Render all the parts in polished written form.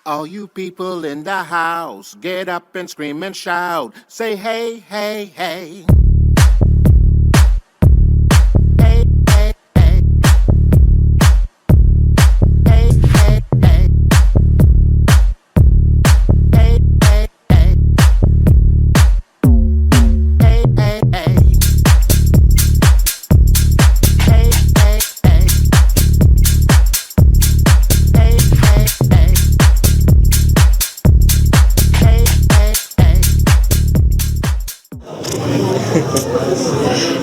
All you people in the house, get up and scream and shout. Say hey, hey, hey. Hey, hey, hey. Hey, hey, hey. Hey, hey, hey. Hey, hey, hey. Hey, hey, hey. Hey, hey, hey.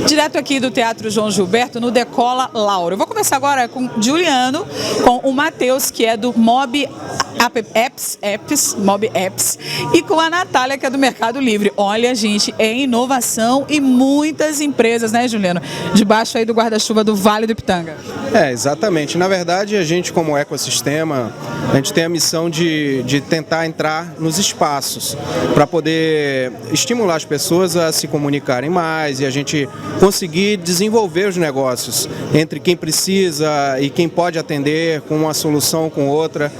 Direto aqui do Teatro João Gilberto, no Decola Lauro. Eu vou começar agora com Juliano, com o Matheus, que é do Mob Apps, e com a Natália, que é do Mercado Livre. Olha, gente, é inovação e muitas empresas, né, Juliano? Debaixo aí do guarda-chuva do Vale do Ipitanga. Exatamente. Na verdade, a gente, como ecossistema, a gente tem a missão de tentar entrar nos espaços para poder estimular as pessoas a se comunicarem mais e a gente conseguir desenvolver os negócios entre quem precisa e quem pode atender com uma solução ou com outra,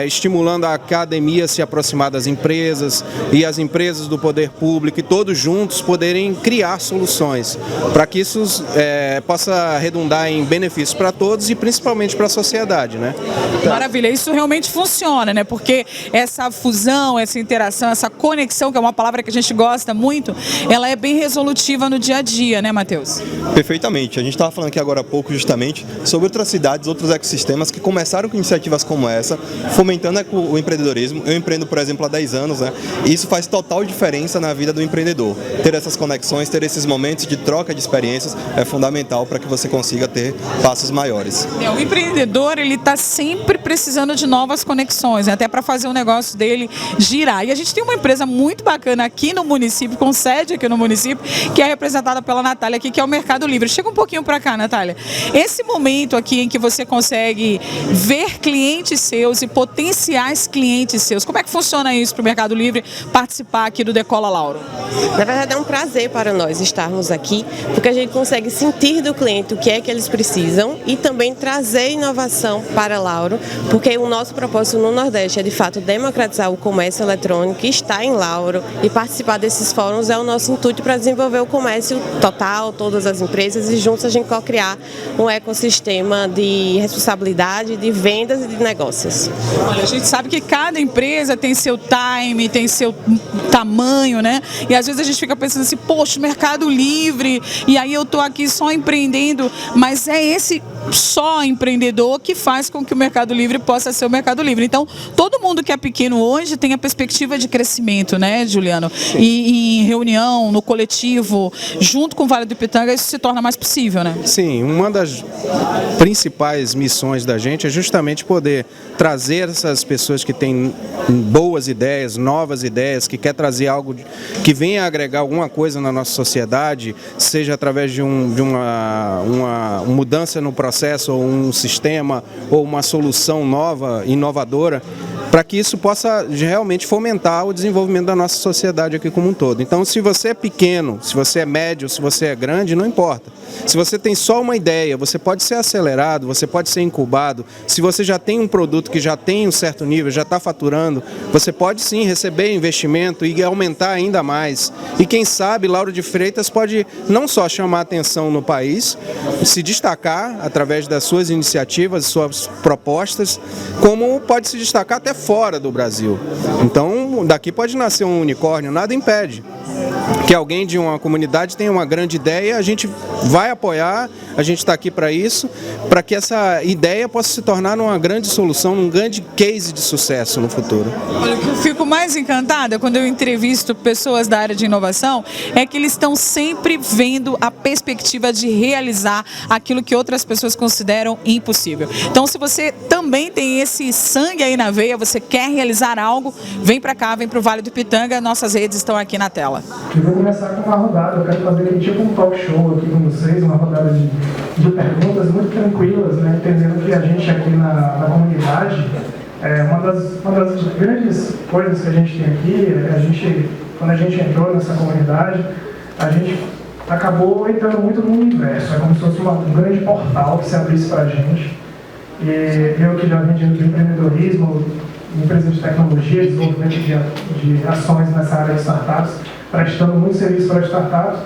estimulando a academia a se aproximar das empresas e as empresas do poder público e todos juntos poderem criar soluções para que isso possa redundar em benefícios para todos e principalmente para a sociedade, né? Maravilha, isso realmente funciona, né? Porque essa fusão, essa interação, essa conexão, que é uma palavra que a gente gosta muito, ela é bem resolutiva no dia a dia, né, Matheus? Perfeitamente. A gente estava falando aqui agora há pouco justamente sobre outras cidades, outros ecossistemas que começaram com iniciativas como essa, fomentando o empreendedorismo. Eu empreendo, por exemplo, há 10 anos, né? E isso faz total diferença na vida do empreendedor. Ter essas conexões, ter esses momentos de troca de experiências é fundamental para que você consiga ter passos maiores. O empreendedor, ele está sempre precisando de novas conexões, né? Até para fazer o negócio dele girar. E a gente tem uma empresa muito bacana aqui no município, com sede aqui no município, que é representada pela Natália aqui, que é o Mercado Livre. Chega um pouquinho para cá, Natália. Esse momento aqui em que você consegue ver clientes seus e potenciais clientes seus, como é que funciona isso para o Mercado Livre participar aqui do Decola Lauro? Na verdade, é um prazer para nós estarmos aqui, porque a gente consegue sentir do cliente o que é que eles precisam e também trazer inovação para Lauro, porque o nosso propósito no Nordeste é, de fato, democratizar o comércio eletrônico que está em Lauro, e participar desses fóruns é o nosso intuito para desenvolver o comércio total, todas as empresas, e juntos a gente co-criar um ecossistema de responsabilidade, de vendas e de negócios. Olha, a gente sabe que cada empresa tem seu time, tem seu tamanho, né? E às vezes a gente fica pensando assim, poxa, Mercado Livre, e aí eu tô aqui só empreendendo, mas é esse só empreendedor que faz com que o Mercado Livre possa ser o Mercado Livre. Então, todo mundo que é pequeno hoje tem a perspectiva de crescimento, né, Juliano? E em reunião, no coletivo, junto com o Vale do Ipitanga, isso se torna mais possível, né? Sim, uma das principais missões da gente é justamente poder trazer essas pessoas que têm boas ideias, novas ideias, que quer trazer algo que venha agregar alguma coisa na nossa sociedade, seja através de uma mudança no processo, ou um sistema, ou uma solução nova, inovadora, para que isso possa realmente fomentar o desenvolvimento da nossa sociedade aqui como um todo. Então, se você é pequeno, se você é médio, se você é grande, não importa. Se você tem só uma ideia, você pode ser acelerado, você pode ser incubado. Se você já tem um produto que já tem um certo nível, já está faturando, você pode sim receber investimento e aumentar ainda mais. E quem sabe, Lauro de Freitas pode não só chamar atenção no país, se destacar através das suas iniciativas, suas propostas, como pode se destacar até fora do Brasil. Então, daqui pode nascer um unicórnio, nada impede que alguém de uma comunidade tenha uma grande ideia, a gente vai apoiar, a gente está aqui para isso, para que essa ideia possa se tornar uma grande solução, um grande case de sucesso no futuro. Olha, o que eu fico mais encantada quando eu entrevisto pessoas da área de inovação é que eles estão sempre vendo a perspectiva de realizar aquilo que outras pessoas consideram impossível. Então, se você também tem esse sangue aí na veia, você quer realizar algo, vem para cá, vem para o Vale do Ipitanga, nossas redes estão aqui na tela. Eu vou começar com uma rodada, eu quero fazer aqui tipo um talk show aqui com vocês, uma rodada de perguntas muito tranquilas, né? Entendendo que a gente aqui na comunidade, uma das grandes coisas que a gente tem aqui, quando a gente entrou nessa comunidade, a gente acabou entrando muito no universo, é como se fosse um grande portal que se abrisse para a gente. E eu que já vim do empreendedorismo, empresa de tecnologia, desenvolvimento de ações nessa área de startups, prestando muito serviço para startups.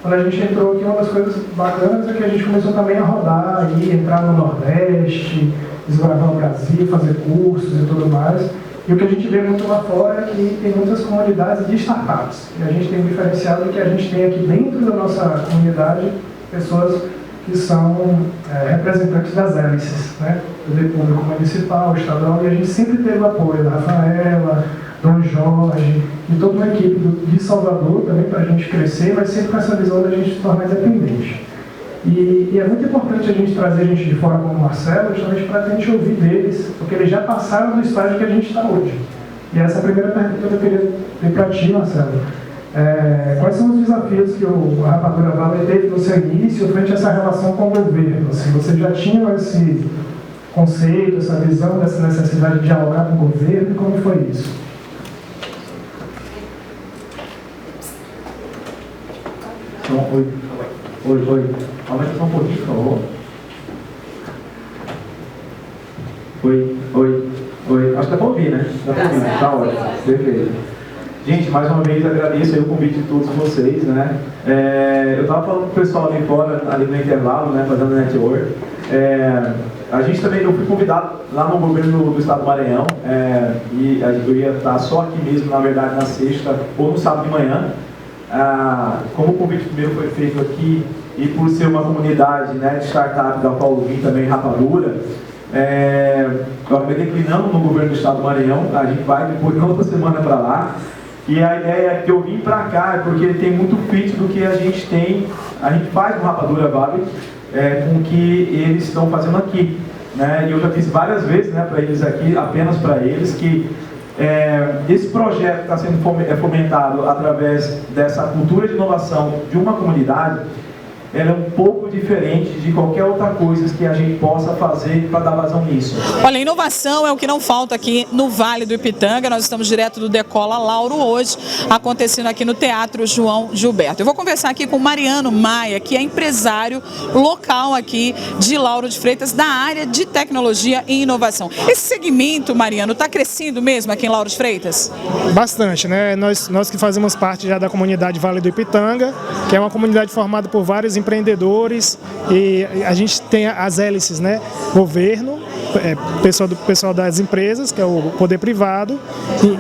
Quando a gente entrou aqui, uma das coisas bacanas é que a gente começou também a rodar, aí, entrar no Nordeste, desbravar o Brasil, fazer cursos e tudo mais. E o que a gente vê muito lá fora é que tem muitas comunidades de startups. E a gente tem um diferencial que a gente tem aqui dentro da nossa comunidade pessoas que são representantes das hélices, né? Do público municipal, estadual, e a gente sempre teve o apoio da Rafaela, Dom Jorge e toda uma equipe de Salvador também para a gente crescer, mas sempre com essa visão da gente se tornar independente. E é muito importante a gente trazer gente de fora como o Marcelo, justamente para a gente ouvir deles, porque eles já passaram do estágio que a gente está hoje. E essa é a primeira pergunta que eu queria ter para ti, Marcelo. Quais são os desafios que a Rapadura Valley teve no seu início frente a essa relação com o governo? Assim, você já tinha esse conceito, essa visão dessa necessidade de dialogar com o governo, e como foi isso? Oi. Aumenta só um pouquinho, por favor. Oi. Acho que dá para ouvir, né? Dá para ouvir, tá ótimo. Perfeito. Gente, mais uma vez agradeço aí o convite de todos vocês, né? Eu estava falando com o pessoal ali fora, ali no intervalo, né? Fazendo network. A gente também, eu fui convidado lá no governo do estado do Maranhão, e eu ia estar só aqui mesmo, na verdade, na sexta ou no sábado de manhã. Como o convite primeiro foi feito aqui, e por ser uma comunidade, né, de startup da qual eu vim também, Rapadura, eu acabei declinando no governo do estado do Maranhão. A gente vai depois, na outra semana, para lá. E a ideia é que eu vim para cá porque tem muito fit do que a gente faz no Rapadura Valley, com o que eles estão fazendo aqui, né? E eu já fiz várias vezes, né, para eles aqui, apenas para eles, que esse projeto está sendo fomentado através dessa cultura de inovação de uma comunidade. Ela é um pouco diferente de qualquer outra coisa que a gente possa fazer para dar vazão nisso. Olha, inovação é o que não falta aqui no Vale do Ipitanga. Nós estamos direto do Decola Lauro hoje, acontecendo aqui no Teatro João Gilberto. Eu vou conversar aqui com Mariano Maia, que é empresário local aqui de Lauro de Freitas, da área de tecnologia e inovação. Esse segmento, Mariano, está crescendo mesmo aqui em Lauro de Freitas? Bastante, né? Nós que fazemos parte já da comunidade Vale do Ipitanga, que é uma comunidade formada por vários empreendedores, e a gente tem as hélices, né? Governo, pessoal das empresas, que é o poder privado,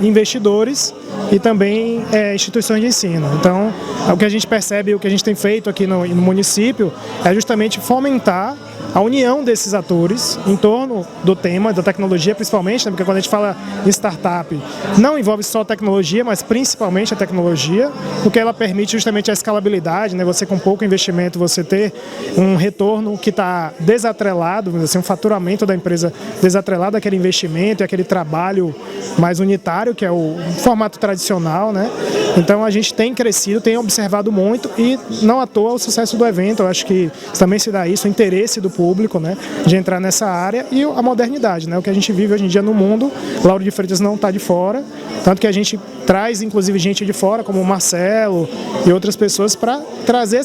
investidores e também instituições de ensino. Então, o que a gente percebe, o que a gente tem feito aqui no município é justamente fomentar a união desses atores em torno do tema da tecnologia, principalmente, né? Porque quando a gente fala em startup, não envolve só tecnologia, mas principalmente a tecnologia, porque ela permite justamente a escalabilidade, né? Você com pouco investimento, você ter um retorno que está desatrelado, assim, um faturamento da empresa desatrelado daquele investimento e aquele trabalho mais unitário, que é o formato tradicional, né? Então a gente tem crescido, tem observado muito, e não à toa o sucesso do evento. Eu acho que também se dá isso, o interesse do público, né, de entrar nessa área, e a modernidade, né, o que a gente vive hoje em dia no mundo. Lauro de Freitas não está de fora, tanto que a gente traz inclusive gente de fora, como o Marcelo e outras pessoas, para trazer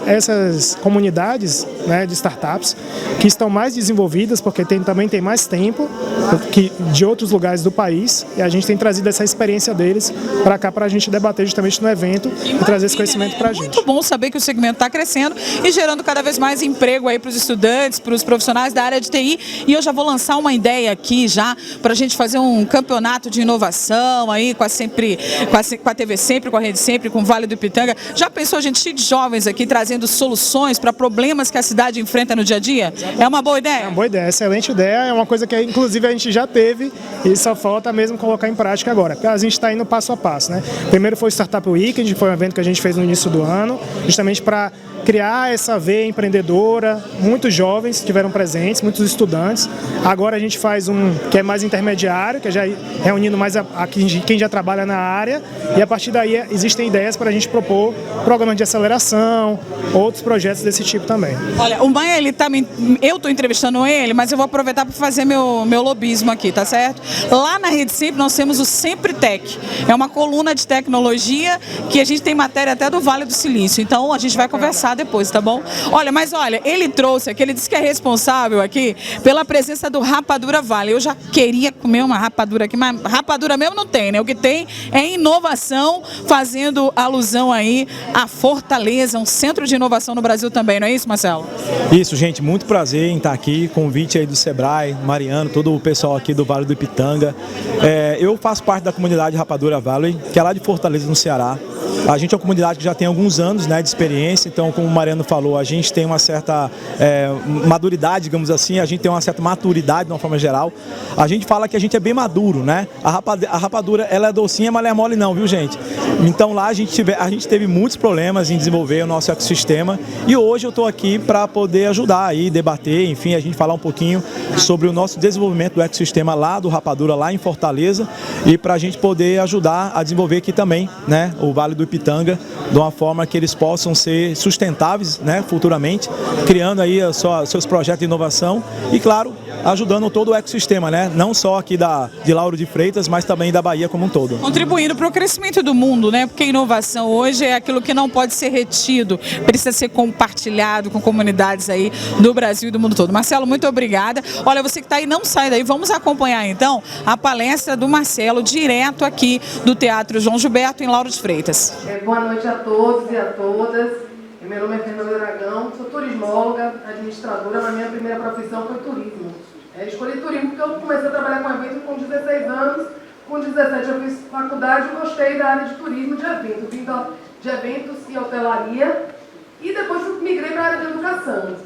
essas comunidades, né, de startups que estão mais desenvolvidas, porque também tem mais tempo que de outros lugares do país, e a gente tem trazido essa experiência deles para cá, para a gente debater justamente no evento e trazer esse conhecimento para a gente. Muito bom saber que o segmento está crescendo e gerando cada vez mais emprego aí para os estudantes, para os profissionais da área de TI. E eu já vou lançar uma ideia aqui já para a gente fazer um campeonato de inovação aí com a TV Sempre, com a Rede Sempre, com o Vale do Ipitanga. Já pensou, a gente cheio de jovens aqui trazendo soluções para problemas que a cidade enfrenta no dia a dia? É uma boa ideia? É uma boa ideia, excelente ideia. É uma coisa que inclusive a gente já teve e só falta mesmo colocar em prática agora. Porque a gente está indo passo a passo, né? Primeiro foi o Startup Weekend, foi um evento que a gente fez no início do ano, justamente para criar essa veia empreendedora. Muitos jovens estiveram presentes, muitos estudantes. Agora a gente faz um que é mais intermediário, que é já reunindo mais quem já trabalha na área, e a partir daí existem ideias para a gente propor programas de aceleração, outros projetos desse tipo também. Olha, o Maia, eu estou entrevistando ele, mas eu vou aproveitar para fazer meu lobismo aqui, tá certo? Lá na Rede Sempre nós temos o Sempre Tech. É uma coluna de tecnologia que a gente tem matéria até do Vale do Silício. Então a gente vai conversar depois, tá bom? Olha, mas olha, ele trouxe aqui, ele disse que é responsável aqui pela presença do Rapadura Valley. Eu já queria comer uma rapadura aqui, mas rapadura mesmo não tem, né? O que tem é inovação, fazendo alusão aí à Fortaleza, um centro de inovação no Brasil também, não é isso, Marcelo? Isso, gente, muito prazer em estar aqui, convite aí do Sebrae, Mariano, todo o pessoal aqui do Vale do Ipitanga. Eu faço parte da comunidade Rapadura Valley, que é lá de Fortaleza, no Ceará. A gente é uma comunidade que já tem alguns anos, né, de experiência, então, como o Mariano falou, a gente tem uma certa maduridade, digamos assim, a gente tem uma certa maturidade de uma forma geral. A gente fala que a gente é bem maduro, né? A rapadura, ela é docinha, mas não é mole não, viu, gente? Então lá a gente teve muitos problemas em desenvolver o nosso ecossistema e hoje eu estou aqui para poder ajudar aí, debater, enfim, a gente falar um pouquinho sobre o nosso desenvolvimento do ecossistema lá do Rapadura, lá em Fortaleza, e para a gente poder ajudar a desenvolver aqui também, né, o Vale do Ipitanga, de uma forma que eles possam ser sustentáveis, né, futuramente, criando aí seus projetos de inovação e, claro, ajudando todo o ecossistema, né, não só aqui de Lauro de Freitas, mas também da Bahia como um todo. Contribuindo para o crescimento do mundo, né? Porque inovação hoje é aquilo que não pode ser retido, precisa ser compartilhado com comunidades aí do Brasil e do mundo todo. Marcelo, muito obrigada. Olha, você que está aí, não sai daí, vamos acompanhar então a palestra do Marcelo, direto aqui do Teatro João Gilberto, em Lauro de Freitas. Boa noite a todos e a todas. Meu nome é Fernanda Aragão, sou turismóloga, administradora, mas minha primeira profissão foi turismo. Escolhi turismo porque eu comecei a trabalhar com eventos com 16 anos, com 17 eu fiz faculdade e gostei da área de turismo de eventos, vim de eventos e hotelaria, e depois migrei para a área de educação.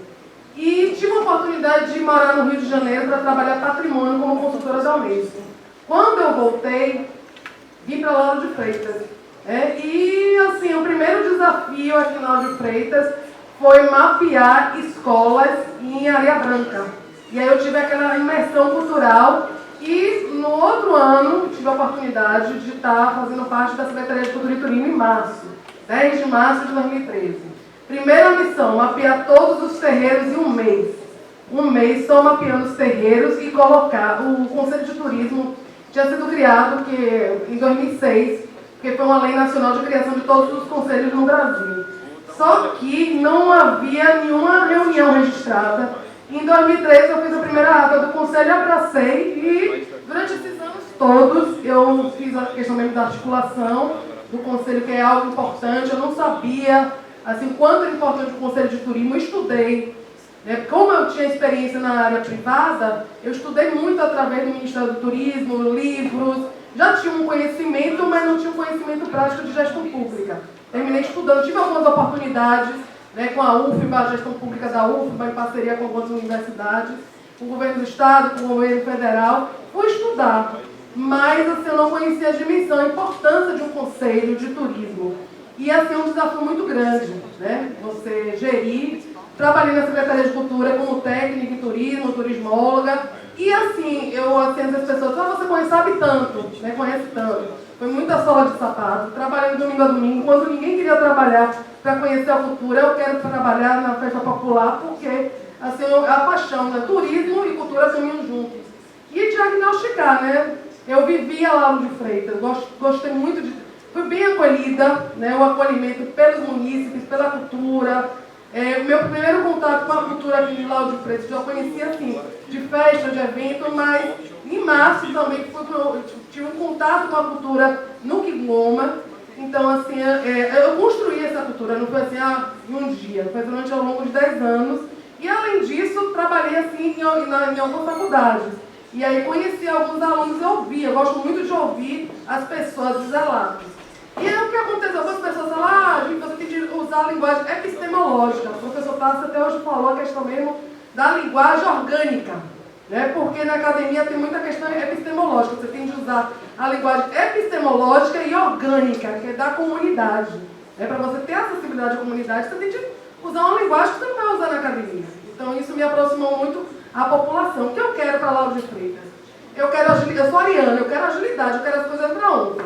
E tive a oportunidade de morar no Rio de Janeiro para trabalhar patrimônio como consultora da Unesco. Quando eu voltei, vim para Lauro de Freitas. E assim, o primeiro desafio aqui em Lauro de Freitas foi mapear escolas em Areia Branca. E aí eu tive aquela imersão cultural e no outro ano tive a oportunidade de estar fazendo parte da Secretaria de Cultura e Turismo em março, 10 de março de 2013. Primeira missão, mapear todos os terreiros em um mês. Um mês só mapeando os terreiros e colocar. O Conselho de Turismo tinha sido criado em 2006, porque foi uma lei nacional de criação de todos os conselhos no Brasil. Só que não havia nenhuma reunião registrada. Em 2013 eu fiz a primeira ata do conselho, abracei e durante esses anos todos eu fiz a questão mesmo da articulação do conselho, que é algo importante. Eu não sabia assim, quanto era importante o conselho de turismo, eu estudei. Como eu tinha experiência na área privada, eu estudei muito através do Ministério do Turismo, livros, já tinha um conhecimento, mas não tinha um conhecimento prático de gestão pública. Terminei estudando, tive algumas oportunidades com a UFBA, a gestão pública da UFBA, em parceria com algumas universidades, com o governo do estado, com o governo federal, fui estudar. Mas assim, eu não conhecia a dimensão, a importância de um conselho de turismo. E assim, é um desafio muito grande, você gerir. Trabalhei na Secretaria de Cultura como técnica em turismo, turismóloga. E assim, as pessoas, você sabe tanto, conhece tanto. Foi muita sola de sapato, trabalhando domingo a domingo, quando ninguém queria trabalhar para conhecer a cultura. Eu quero trabalhar na festa popular porque assim, a paixão, turismo e cultura caminham juntos. E diagnosticar, eu vivia lá no de Freitas, gostei muito de... Fui bem acolhida, o acolhimento pelos munícipes, pela cultura. O meu primeiro contato com a cultura aqui de Lauro de Freitas, já conhecia assim, de festa, de evento, mas em março também tive um contato com a cultura no Quilombo. Então, assim, eu construí essa cultura, não foi assim, em um dia, foi durante ao longo de 10 anos. E, além disso, trabalhei assim em algumas faculdades. E aí conheci alguns alunos e ouvi, eu gosto muito de ouvir as pessoas, os relatos. E aí o que aconteceu? Algumas pessoas falam, você tem que usar a linguagem epistemológica. O professor Tassi até hoje falou a questão mesmo da linguagem orgânica. Porque na academia tem muita questão epistemológica, você tem de usar a linguagem epistemológica e orgânica, que é da comunidade. Para você ter acessibilidade à comunidade, você tem de usar uma linguagem que você não vai usar na academia. Então isso me aproximou muito à população. O que eu quero para Lauro de Freitas? Eu sou ariana, eu quero agilidade, eu quero as coisas para ontem.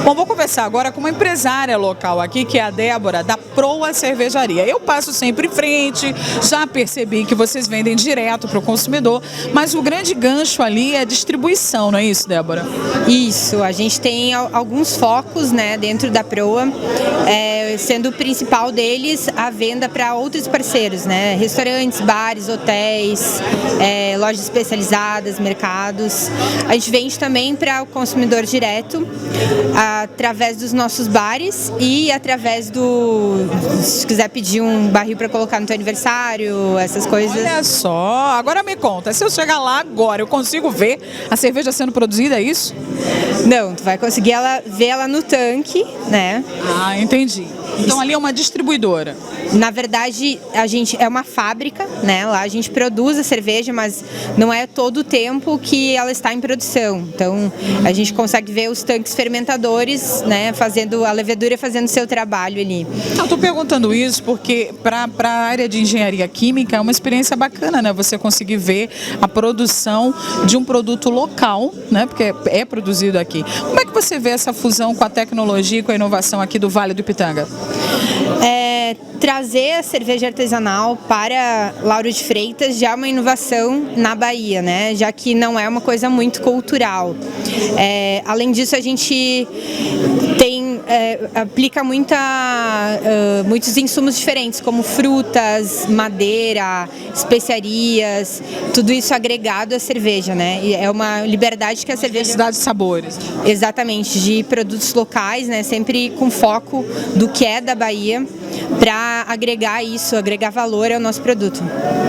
Bom, vou conversar agora com uma empresária local aqui, que é a Débora, da Proa Cervejaria. Eu passo sempre em frente, já percebi que vocês vendem direto para o consumidor, mas o grande gancho ali é a distribuição, não é isso, Débora? Isso, a gente tem alguns focos, né, dentro da Proa, sendo o principal deles a venda para outros parceiros, né, restaurantes, bares, hotéis, lojas especializadas, mercados. A gente vende também para o consumidor direto, através dos nossos bares e através se quiser pedir um barril para colocar no teu aniversário, essas coisas. Olha só, agora me conta, se eu chegar lá agora, eu consigo ver a cerveja sendo produzida, é isso? Não, tu vai conseguir ver ela no tanque, né? Ah, entendi. Então ali é uma distribuidora. Na verdade, a gente é uma fábrica, né? Lá a gente produz a cerveja, mas não é todo o tempo que ela está em produção. Então, a gente consegue ver os tanques fermentadores, né? Fazendo a levedura, fazendo o seu trabalho ali. Eu estou perguntando isso porque para a área de engenharia química é uma experiência bacana, né? Você conseguir ver a produção de um produto local, né? Porque é produzido aqui. Como é que você vê essa fusão com a tecnologia e com a inovação aqui do Vale do Ipitanga? Trazer a cerveja artesanal para Lauro de Freitas já é uma inovação na Bahia, né? Já que não é uma coisa muito cultural. Além disso, a gente aplica muitos insumos diferentes, como frutas, madeira, especiarias, tudo isso agregado à cerveja, né? E é uma liberdade que a cerveja... Diversidade de sabores. Exatamente, de produtos locais, né? Sempre com foco do que é da Bahia, para agregar isso, agregar valor ao nosso produto.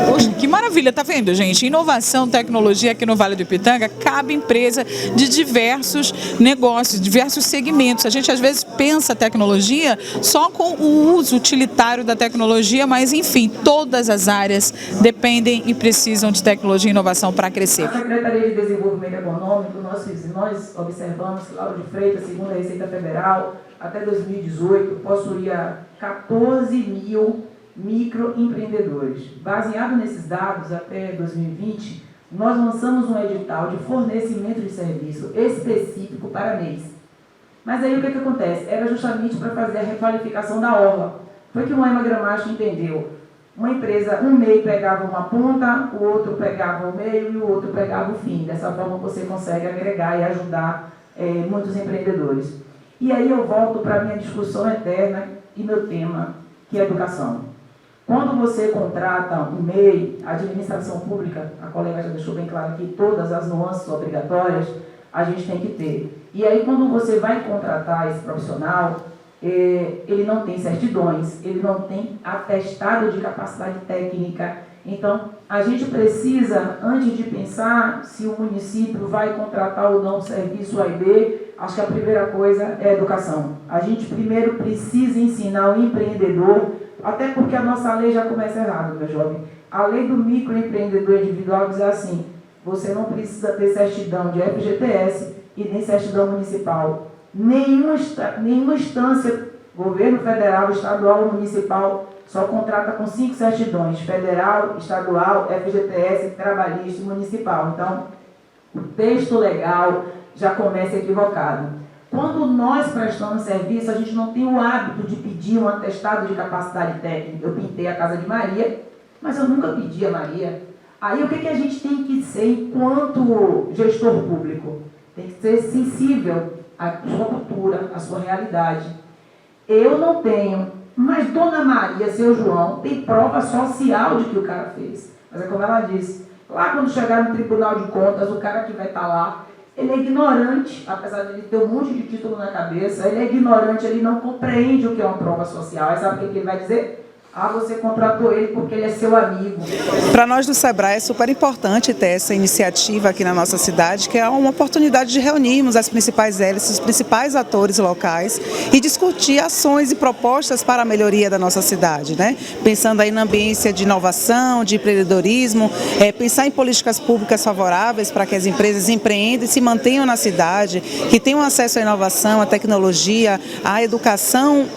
Poxa, que maravilha, tá vendo, gente? Inovação, tecnologia aqui no Vale do Ipitanga, cabe empresa de diversos negócios, diversos segmentos. A gente às vezes pensa a tecnologia só com o uso utilitário da tecnologia, mas enfim, todas as áreas dependem e precisam de tecnologia e inovação para crescer. A Secretaria de Desenvolvimento Econômico, nós observamos que Lauro de Freitas, segundo a Receita Federal, até 2018, possuía 14 mil microempreendedores. Baseado nesses dados, até 2020, nós lançamos um edital de fornecimento de serviço específico para MEIs. Mas aí o que acontece? Era justamente para fazer a requalificação da orla. Foi que o Moema Gramacho entendeu. Uma empresa, um MEI pegava uma ponta, o outro pegava o meio e o outro pegava o fim. Dessa forma você consegue agregar e ajudar muitos empreendedores. E aí eu volto para a minha discussão eterna e meu tema, que é educação. Quando você contrata um MEI, a administração pública, a colega já deixou bem claro aqui, todas as nuances obrigatórias, a gente tem que ter. E aí quando você vai contratar esse profissional, ele não tem certidões, ele não tem atestado de capacidade técnica. Então, a gente precisa, antes de pensar se o município vai contratar ou não serviço A e B, acho que a primeira coisa é a educação. A gente primeiro precisa ensinar o empreendedor, até porque a nossa lei já começa errado, meu jovem. A lei do microempreendedor individual diz assim, você não precisa ter certidão de FGTS e nem certidão municipal. Nenhuma instância, governo federal, estadual ou municipal, só contrata com 5 certidões, federal, estadual, FGTS, trabalhista e municipal. Então, o texto legal já começa equivocado. Quando nós prestamos serviço, a gente não tem o hábito de pedir um atestado de capacidade técnica. Eu pintei a casa de Maria, mas eu nunca pedi a Maria. Aí o que a gente tem que ser enquanto gestor público? Tem que ser sensível à sua cultura, à sua realidade. Eu não tenho, mas Dona Maria, seu João, tem prova social de que o cara fez. Mas é como ela disse, lá quando chegar no Tribunal de Contas, o cara que vai estar lá, ele é ignorante, apesar de ele ter um monte de título na cabeça, ele é ignorante, ele não compreende o que é uma prova social. Aí sabe o que ele vai dizer? Ah, você contratou ele porque ele é seu amigo. Para nós do Sebrae é super importante ter essa iniciativa aqui na nossa cidade, que é uma oportunidade de reunirmos as principais hélices, os principais atores locais e discutir ações e propostas para a melhoria da nossa cidade, né? Pensando aí na ambiência de inovação, de empreendedorismo, pensar em políticas públicas favoráveis para que as empresas empreendam e se mantenham na cidade, que tenham acesso à inovação, à tecnologia, à educação,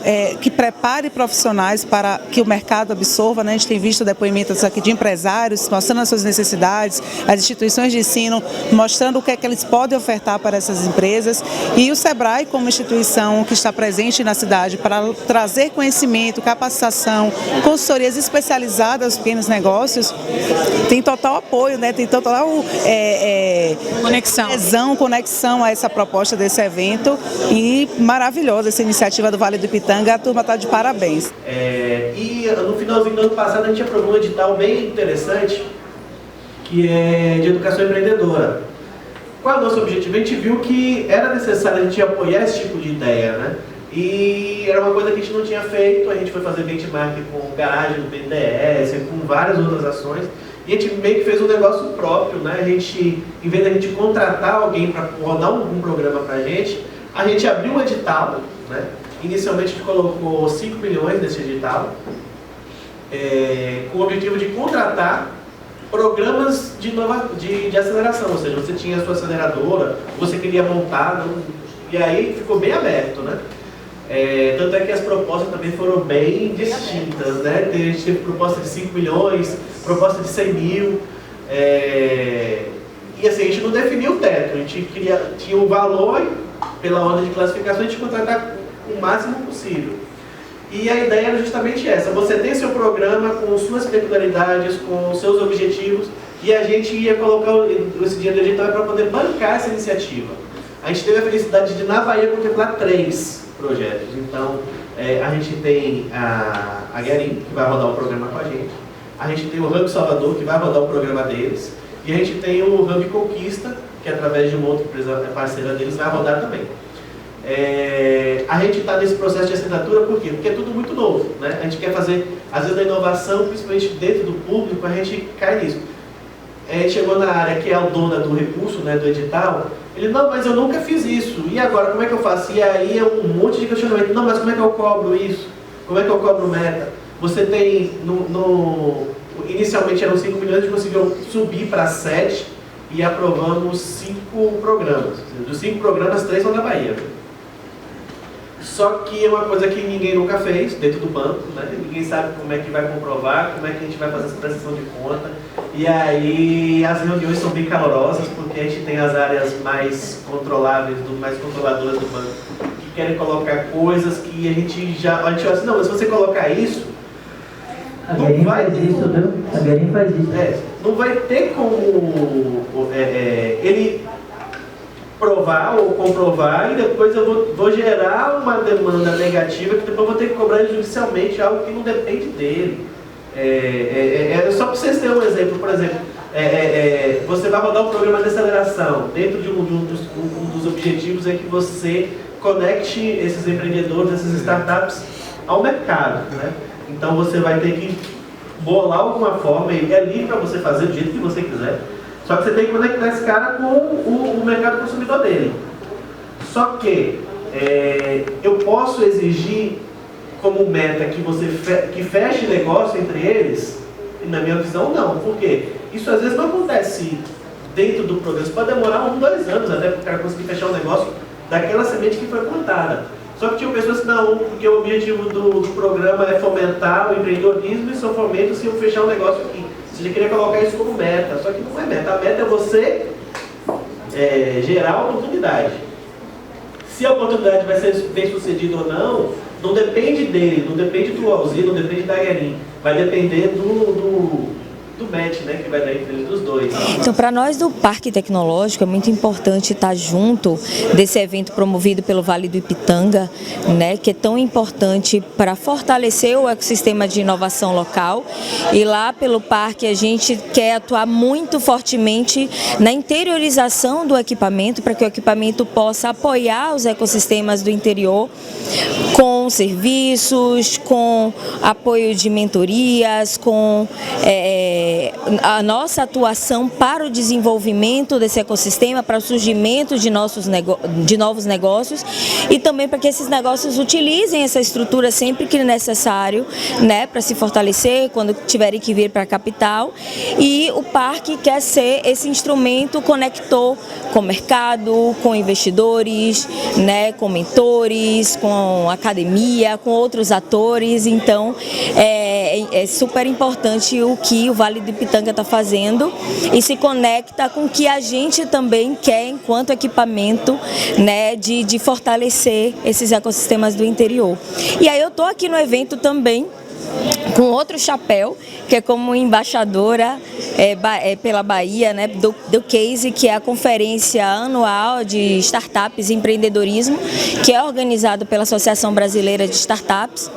que prepare profissionais para que o mercado absorva, né? A gente tem visto depoimentos aqui de empresários mostrando as suas necessidades, as instituições de ensino mostrando o que é que eles podem ofertar para essas empresas, e o SEBRAE, como instituição que está presente na cidade para trazer conhecimento, capacitação, consultorias especializadas aos pequenos negócios, tem total apoio, né? Tem total conexão a essa proposta desse evento, e maravilhosa essa iniciativa do Vale do Ipitanga, a turma está de parabéns. E no finalzinho do ano passado a gente aprovou um edital bem interessante, que é de educação empreendedora. Qual é o nosso objetivo? A gente viu que era necessário a gente apoiar esse tipo de ideia, né? E era uma coisa que a gente não tinha feito, a gente foi fazer benchmark com garagem do BNDES, com várias outras ações, e a gente meio que fez um negócio próprio, né? A gente, em vez de a gente contratar alguém para rodar um programa para a gente abriu um edital, né? Inicialmente a gente colocou 5 milhões nesse edital, com o objetivo de contratar programas de aceleração, ou seja, você tinha a sua aceleradora, você queria montar, e aí ficou bem aberto, né? Tanto é que as propostas também foram bem distintas, né? A gente teve proposta de 5 milhões, proposta de 100 mil, e assim, a gente não definiu o teto, a gente tinha um valor pela ordem de classificação, a gente contratar o máximo possível. E a ideia era justamente essa, você tem seu programa com suas peculiaridades, com seus objetivos, e a gente ia colocar esse dinheiro do edital para poder bancar essa iniciativa. A gente teve a felicidade de, na Bahia, contemplar 3 projetos. Então, a gente tem a Guerin, que vai rodar o programa com a gente tem o Hub Salvador, que vai rodar o programa deles, e a gente tem o Hub Conquista, que através de uma outra empresa parceira deles vai rodar também. A gente está nesse processo de assinatura, por quê? Porque é tudo muito novo, né? A gente quer fazer, às vezes, a inovação, principalmente dentro do público, a gente cai nisso. A gente chegou na área que é a dona do recurso, né, do edital, ele, não, mas eu nunca fiz isso, e agora como é que eu faço? E aí é um monte de questionamento, não, mas como é que eu cobro isso? Como é que eu cobro meta? Você tem, inicialmente eram 5 milhões, a gente conseguiu subir para 7 e aprovamos 5 programas. Dos 5 programas, 3 são da Bahia. Só que é uma coisa que ninguém nunca fez dentro do banco, né? Ninguém sabe como é que vai comprovar, como é que a gente vai fazer essa prestação de conta. E aí as reuniões são bem calorosas, porque a gente tem as áreas mais controláveis, mais controladoras do banco, que querem colocar coisas que a gente fala assim, não, mas se você colocar isso, a Guerin faz isso, viu? A Guerin faz isso. Não vai ter como ele provar ou comprovar, e depois eu vou gerar uma demanda negativa que depois eu vou ter que cobrar ele judicialmente, algo que não depende dele. Só para vocês terem um exemplo, por exemplo, você vai rodar um programa de aceleração, dentro de um dos objetivos é que você conecte esses empreendedores, essas startups ao mercado, né? Então você vai ter que bolar alguma forma, ele é livre para você fazer do jeito que você quiser, só que você tem que conectar esse cara com o mercado consumidor dele. Só que eu posso exigir como meta que feche negócio entre eles? E na minha visão, não. Por quê? Isso às vezes não acontece dentro do programa. Isso pode demorar 1, 2 anos até para o cara conseguir fechar um negócio daquela semente que foi plantada. Só que tinham pessoas que não, porque o objetivo do programa é fomentar o empreendedorismo e só fomenta se eu fechar um negócio aqui. Você queria colocar isso como meta, só que não é meta. A meta é você gerar oportunidade. Se a oportunidade vai ser bem sucedida ou não, não depende dele, não depende do Alzir, não depende da Guerin. Vai depender do match, né, que vai dar entre os dois. Então, para nós do Parque Tecnológico, é muito importante estar junto desse evento promovido pelo Vale do Ipitanga, né, que é tão importante para fortalecer o ecossistema de inovação local. E lá pelo parque a gente quer atuar muito fortemente na interiorização do equipamento, para que o equipamento possa apoiar os ecossistemas do interior com serviços, com apoio de mentorias, com a nossa atuação para o desenvolvimento desse ecossistema, para o surgimento de novos negócios e também para que esses negócios utilizem essa estrutura sempre que necessário, né, para se fortalecer quando tiverem que vir para a capital. E o parque quer ser esse instrumento conector com o mercado, com investidores, né, com mentores, com academia, com outros atores. Então, é super importante o que o Vale do Ipitanga está fazendo e se conecta com o que a gente também quer enquanto equipamento, né, de fortalecer esses ecossistemas do interior. E aí eu estou aqui no evento também com outro chapéu, que é como embaixadora pela Bahia, né, do CASE, que é a conferência anual de startups e empreendedorismo, que é organizado pela Associação Brasileira de Startups.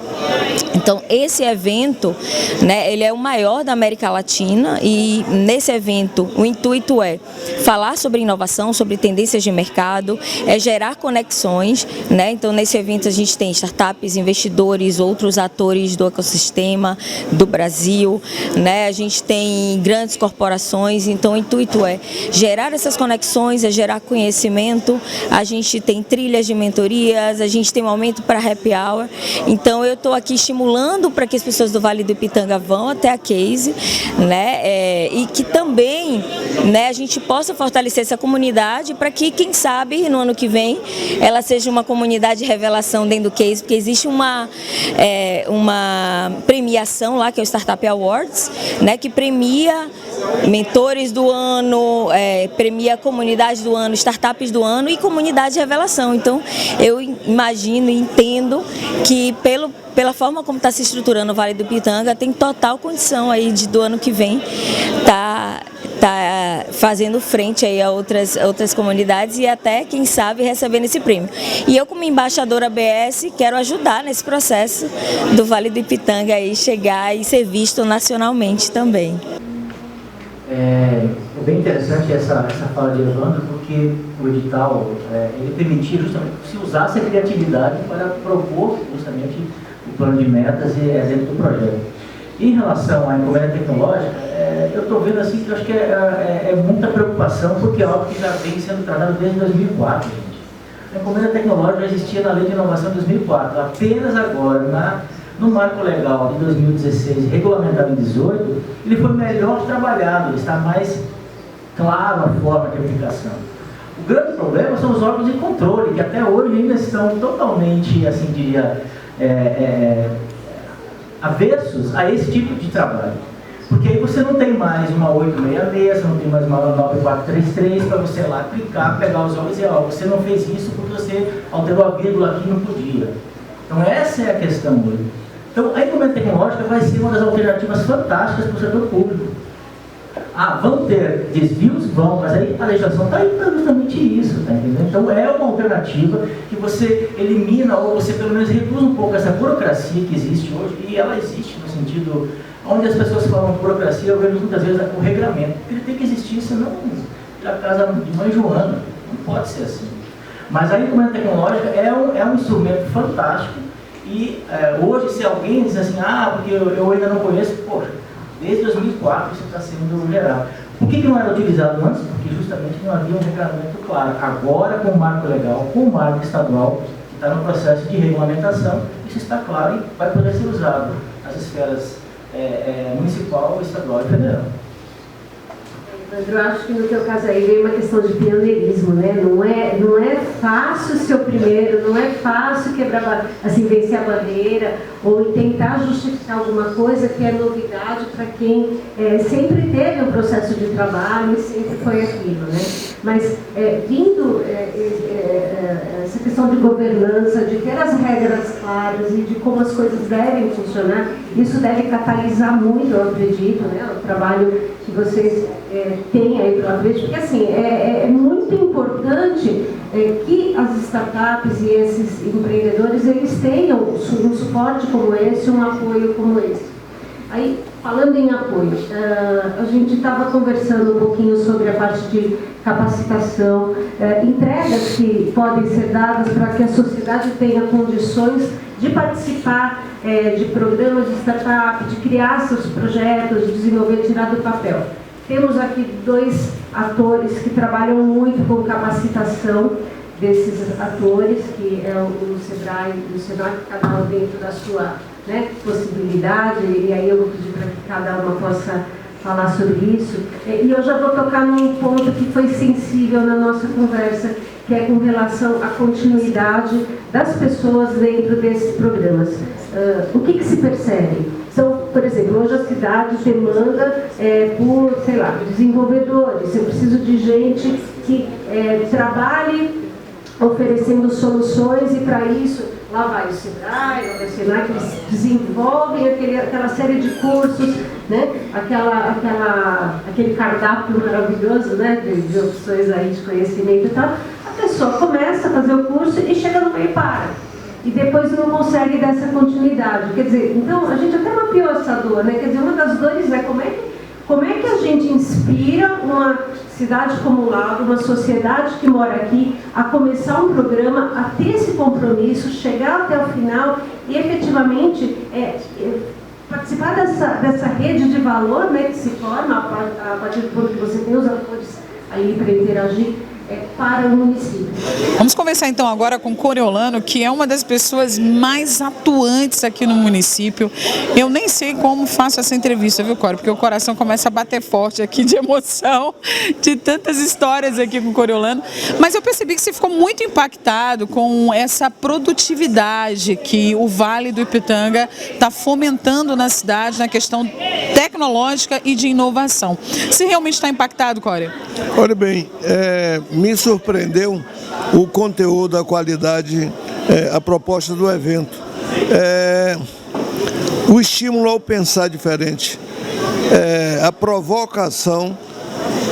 Então, esse evento, né, ele é o maior da América Latina e nesse evento o intuito é falar sobre inovação, sobre tendências de mercado, gerar conexões, né? Então, nesse evento a gente tem startups, investidores, outros atores do ecossistema do Brasil, né? A gente tem grandes corporações, então o intuito é gerar essas conexões, gerar conhecimento, a gente tem trilhas de mentorias, a gente tem um aumento para happy hour, então eu estou aqui estimulando para que as pessoas do Vale do Ipitanga vão até a CASE, né? E que também, né, a gente possa fortalecer essa comunidade para que, quem sabe, no ano que vem, ela seja uma comunidade de revelação dentro do CASE, porque existe uma premiação lá, que é o Startup Awards, né, que premia mentores do ano, premia comunidade do ano, startups do ano e comunidade de revelação. Então, eu imagino e entendo que pela forma como está se estruturando o Vale do Ipitanga, tem total condição aí do ano que vem tá fazendo frente aí a outras comunidades e até, quem sabe, recebendo esse prêmio. E eu, como embaixadora ABS, quero ajudar nesse processo do Vale do Ipitanga aí chegar e ser visto nacionalmente também. É bem interessante essa fala de Evandro, porque o edital ele permitia justamente que se usasse a criatividade para propor justamente o plano de metas e dentro do projeto. Em relação à encomenda tecnológica, eu estou vendo assim que eu acho que é muita preocupação, porque é algo que já vem sendo tratado desde 2004, gente. A encomenda tecnológica já existia na Lei de Inovação de 2004, apenas agora, no marco legal de 2016, regulamentado em 2018, ele foi melhor trabalhado, está mais claro a forma de aplicação. O grande problema são os órgãos de controle, que até hoje ainda estão totalmente, assim diria, aversos a esse tipo de trabalho. Porque aí você não tem mais uma 866, você não tem mais uma 9433 para você lá clicar, pegar os olhos e dizer, ó, você não fez isso porque você alterou a vírgula aqui e não podia. Então essa é a questão hoje. Então a encomenda tecnológica vai ser uma das alternativas fantásticas para o setor público. Vão ter desvios? Vão, mas aí a legislação está aí para justamente isso, tá entendendo? Então é uma alternativa que você elimina ou você pelo menos reduz um pouco essa burocracia que existe hoje, e ela existe no sentido onde as pessoas falam de burocracia, eu vejo muitas vezes o regramento, porque ele tem que existir, senão a casa de mãe Joana, não pode ser assim. Mas a encomenda tecnológica é um instrumento fantástico e hoje se alguém diz assim, porque eu ainda não conheço, poxa, desde 2004 isso está sendo gerado. Por que não era utilizado antes? Porque justamente não havia um regulamento claro. Agora, com o marco legal, com o marco estadual, que está no processo de regulamentação, isso está claro e vai poder ser usado nas esferas municipal, estadual e federal. Eu acho que no teu caso aí vem uma questão de pioneirismo, né? Não é fácil ser o primeiro, não é fácil quebrar, assim, vencer a bandeira ou tentar justificar alguma coisa que é novidade para quem sempre teve um processo de trabalho e sempre foi aquilo, né? Mas vindo essa questão de governança, de ter as regras claras e de como as coisas devem funcionar, isso deve catalisar muito, eu acredito, né? O trabalho que vocês têm aí pela frente, porque assim, é muito importante que as startups e esses empreendedores, eles tenham um suporte como esse, um apoio como esse. Aí, falando em apoio, a gente estava conversando um pouquinho sobre a parte de capacitação, entregas que podem ser dadas para que a sociedade tenha condições de participar de programas de startup, de criar seus projetos, de desenvolver, tirar do papel. Temos aqui dois atores que trabalham muito com capacitação desses atores, que é o SEBRAE e o SENAC, cada um dentro da sua possibilidade, e aí eu vou pedir para que cada uma possa falar sobre isso. E eu já vou tocar num ponto que foi sensível na nossa conversa, que é com relação à continuidade das pessoas dentro desses programas. O que se percebe? São por exemplo, hoje a cidade demanda por, sei lá, desenvolvedores. Eu preciso de gente que trabalhe oferecendo soluções, e para isso lá vai o Sebrae, lá vai o Senac, que eles desenvolvem aquela série de cursos, né? Aquele cardápio maravilhoso, né? de opções aí de conhecimento e tal. A pessoa começa a fazer o curso e chega no meio e para. E depois não consegue dar essa continuidade. Quer dizer, então a gente até mapeou essa dor, né? Quer dizer, uma das dores é como é que a gente inspira uma cidade como Lauro, uma sociedade que mora aqui, a começar um programa, a ter esse compromisso, chegar até o final e efetivamente participar dessa rede de valor, né, que se forma a partir do ponto que você tem os atores aí para interagir para o município. Vamos conversar então agora com Coriolano, que é uma das pessoas mais atuantes aqui no município. Eu nem sei como faço essa entrevista, viu, Cori? Porque o coração começa a bater forte aqui de emoção, de tantas histórias aqui com o Coriolano. Mas eu percebi que você ficou muito impactado com essa produtividade que o Vale do Ipitanga está fomentando na cidade, na questão tecnológica e de inovação. Você realmente está impactado, Cori? Olha bem, me surpreendeu o conteúdo, a qualidade, a proposta do evento. O estímulo ao pensar diferente, a provocação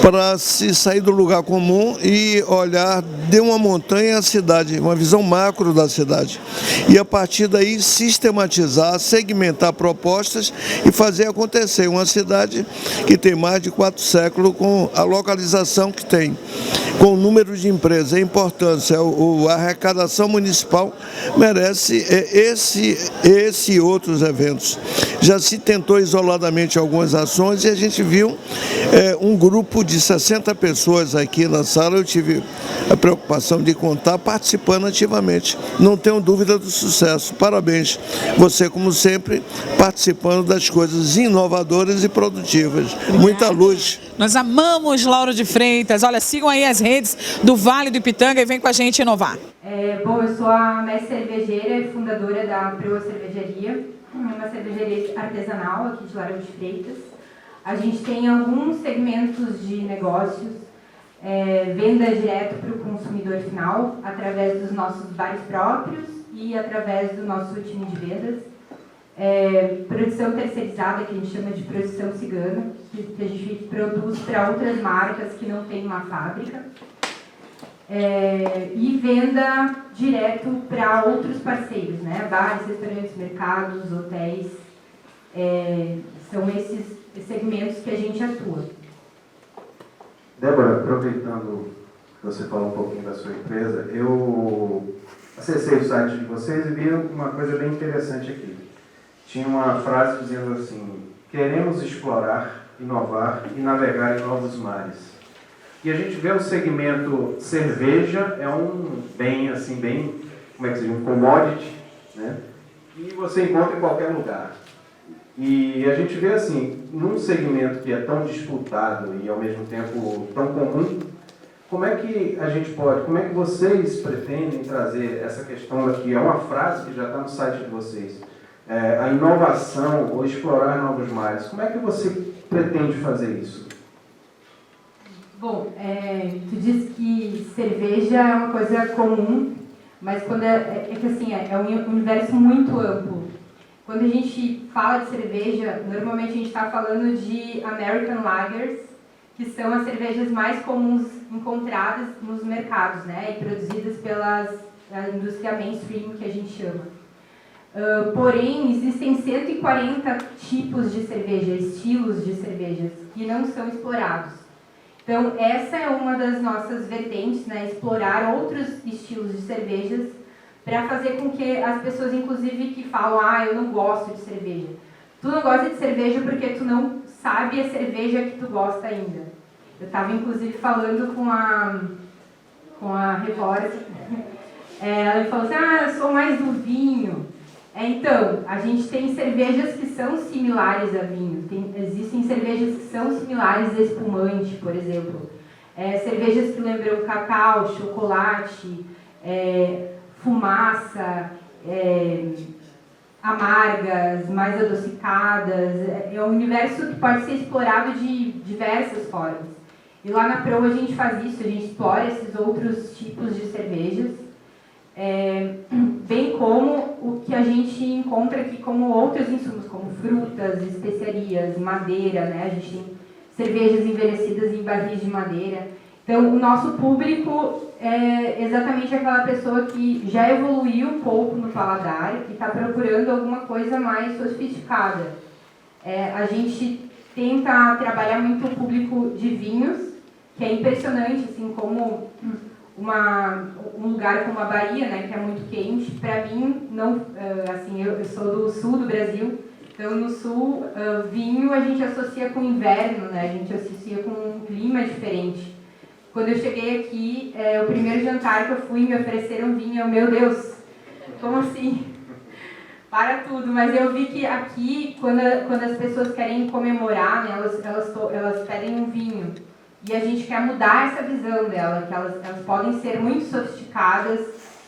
para se sair do lugar comum e olhar de uma montanha à cidade, uma visão macro da cidade. E a partir daí sistematizar, segmentar propostas e fazer acontecer. Uma cidade que tem mais de 4 séculos com a localização que tem, com o número de empresas, a importância, a arrecadação municipal merece esse e outros eventos. Já se tentou isoladamente algumas ações e a gente viu um grupo de 60 pessoas aqui na sala, eu tive a preocupação de contar, participando ativamente. Não tenho dúvida do sucesso. Parabéns. Você, como sempre, participando das coisas inovadoras e produtivas. Muita luz. Nós amamos Lauro de Freitas. Olha, sigam aí as redes do Vale do Ipitanga e vem com a gente inovar. Bom, eu sou a mestre cervejeira e fundadora da Proa Cervejaria, uma cervejaria artesanal aqui de Lauro de Freitas. A gente tem alguns segmentos de negócios, venda direto para o consumidor final, através dos nossos bares próprios e através do nosso time de vendas. Produção terceirizada, que a gente chama de produção cigana, que a gente produz para outras marcas que não tem uma fábrica. E venda direto para outros parceiros, né? Bares, restaurantes, mercados, hotéis. São esses segmentos que a gente atua. Débora, aproveitando que você falou um pouquinho da sua empresa, eu acessei o site de vocês e vi uma coisa bem interessante aqui. Tinha uma frase dizendo assim: queremos explorar, inovar e navegar em novos mares. E a gente vê o segmento cerveja, é um bem, assim, bem, como é que se diz, um commodity, né? E você encontra em qualquer lugar. E a gente vê assim, num segmento que é tão disputado e ao mesmo tempo tão comum, como é que a gente pode, como é que vocês pretendem trazer essa questão aqui, é uma frase que já está no site de vocês, a inovação ou explorar novos mares, como é que você pretende fazer isso? Bom, tu disse que cerveja é uma coisa comum, mas quando que assim, é um universo muito amplo. Quando a gente fala de cerveja, normalmente a gente está falando de American Lagers, que são as cervejas mais comuns encontradas nos mercados, né, e produzidas pela indústria mainstream, que a gente chama. Porém, existem 140 tipos de cerveja, estilos de cervejas, que não são explorados. Então, essa é uma das nossas vertentes, né, explorar outros estilos de cervejas, para fazer com que as pessoas, inclusive, que falam, eu não gosto de cerveja. Tu não gosta de cerveja porque tu não sabe a cerveja que tu gosta ainda. Eu estava, inclusive, falando com a repórter. Ela me falou assim, eu sou mais do vinho. Então, a gente tem cervejas que são similares a vinho. Existem cervejas que são similares a espumante, por exemplo. Cervejas que lembram cacau, chocolate, fumaça, amargas, mais adocicadas. É um universo que pode ser explorado de diversas formas. E lá na Proa a gente faz isso, a gente explora esses outros tipos de cervejas, bem como o que a gente encontra aqui como outros insumos, como frutas, especiarias, madeira, né? A gente tem cervejas envelhecidas em barris de madeira. Então, o nosso público é exatamente aquela pessoa que já evoluiu um pouco no paladar, que está procurando alguma coisa mais sofisticada. A gente tenta trabalhar muito o público de vinhos, que é impressionante, assim, como um lugar como a Bahia, né, que é muito quente. Para mim, não, assim, eu sou do sul do Brasil, então no sul, vinho a gente associa com inverno, né, a gente associa com um clima diferente. Quando eu cheguei aqui, o primeiro jantar que eu fui, me ofereceram vinho, meu Deus, como assim? Para tudo, mas eu vi que aqui, quando as pessoas querem comemorar, né, elas pedem um vinho. E a gente quer mudar essa visão dela, que elas podem ser muito sofisticadas,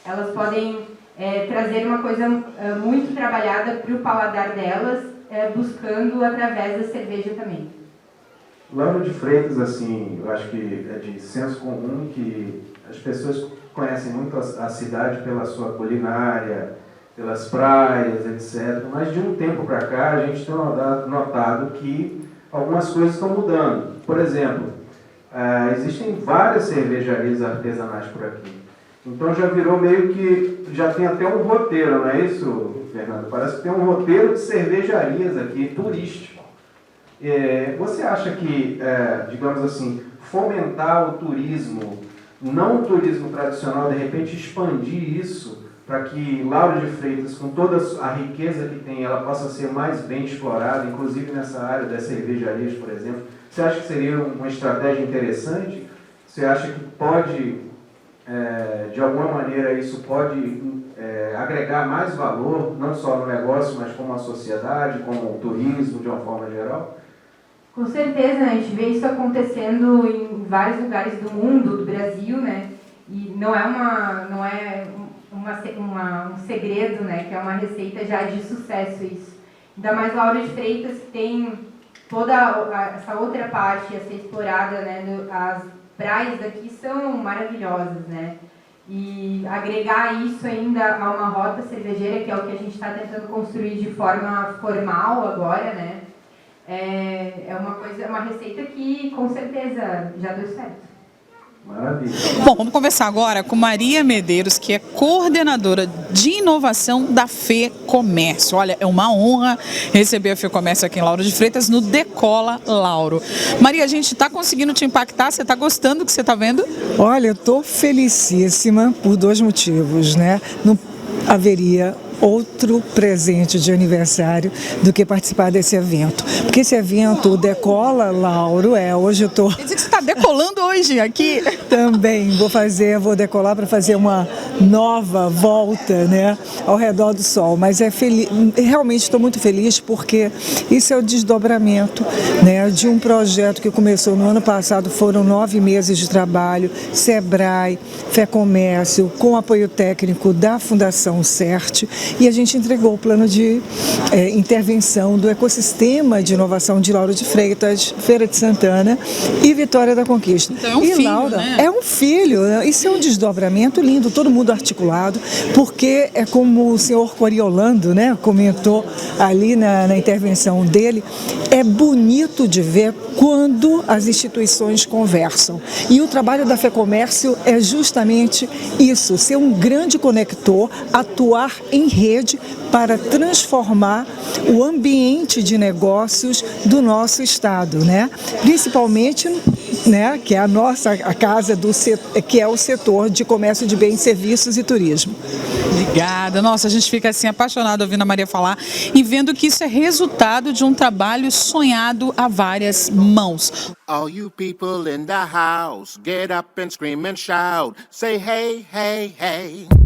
elas podem trazer uma coisa muito trabalhada para o paladar delas, buscando através da cerveja também. Lauro de Freitas, assim, eu acho que é de senso comum que as pessoas conhecem muito a cidade pela sua culinária, pelas praias, etc. Mas de um tempo para cá a gente tem notado que algumas coisas estão mudando. Por exemplo, existem várias cervejarias artesanais por aqui. Então já virou meio que, já tem até um roteiro, não é isso, Fernando? Parece que tem um roteiro de cervejarias aqui, turístico. Você acha que, digamos assim, fomentar o turismo, não o turismo tradicional, de repente expandir isso para que Lauro de Freitas, com toda a riqueza que tem, ela possa ser mais bem explorada, inclusive nessa área das cervejarias, por exemplo? Você acha que seria uma estratégia interessante? Você acha que pode, de alguma maneira, isso pode agregar mais valor, não só no negócio, mas como a sociedade, como o turismo, de uma forma geral? Com certeza, a gente vê isso acontecendo em vários lugares do mundo, do Brasil, né? E não é um segredo, né? Que é uma receita já de sucesso isso. Ainda mais Lauro de Freitas, que tem toda essa outra parte a ser explorada, né? As praias daqui são maravilhosas, né? E agregar isso ainda a uma rota cervejeira, que é o que a gente está tentando construir de forma formal agora, né? É uma receita que com certeza já deu certo. Maravilha. Bom, vamos conversar agora com Maria Medeiros, que é coordenadora de inovação da FEComércio. Olha, é uma honra receber a FEComércio aqui em Lauro de Freitas, no Decola Lauro. Maria, a gente está conseguindo te impactar? Você está gostando do que você está vendo? Olha, eu estou felicíssima por 2 motivos, né? Não haveria outro presente de aniversário do que participar desse evento. Porque esse evento, o Decola Lauro, hoje eu estou... Quer dizer que você está decolando hoje aqui? Também vou decolar para fazer uma nova volta, né, ao redor do sol. Mas realmente estou muito feliz porque isso é o desdobramento, né, de um projeto que começou no ano passado, foram 9 meses de trabalho, Sebrae, FEComércio, com apoio técnico da Fundação CERT, e a gente entregou o plano de intervenção do ecossistema de inovação de Lauro de Freitas, Feira de Santana e Vitória da Conquista. Então é um filho, Laura, né? É um filho, né? Isso é um desdobramento lindo, todo mundo articulado, porque é como o senhor Coriolando, né, comentou ali na intervenção dele, é bonito de ver quando as instituições conversam. E o trabalho da FEComércio é justamente isso, ser um grande conector, atuar em rede para transformar o ambiente de negócios do nosso estado, né? Principalmente, né, que é a casa que é o setor de comércio de bens, serviços e turismo. Obrigada. Nossa, a gente fica assim apaixonado ouvindo a Maria falar e vendo que isso é resultado de um trabalho sonhado a várias mãos. All you people in the house, get up and scream and shout. Say hey, hey, hey.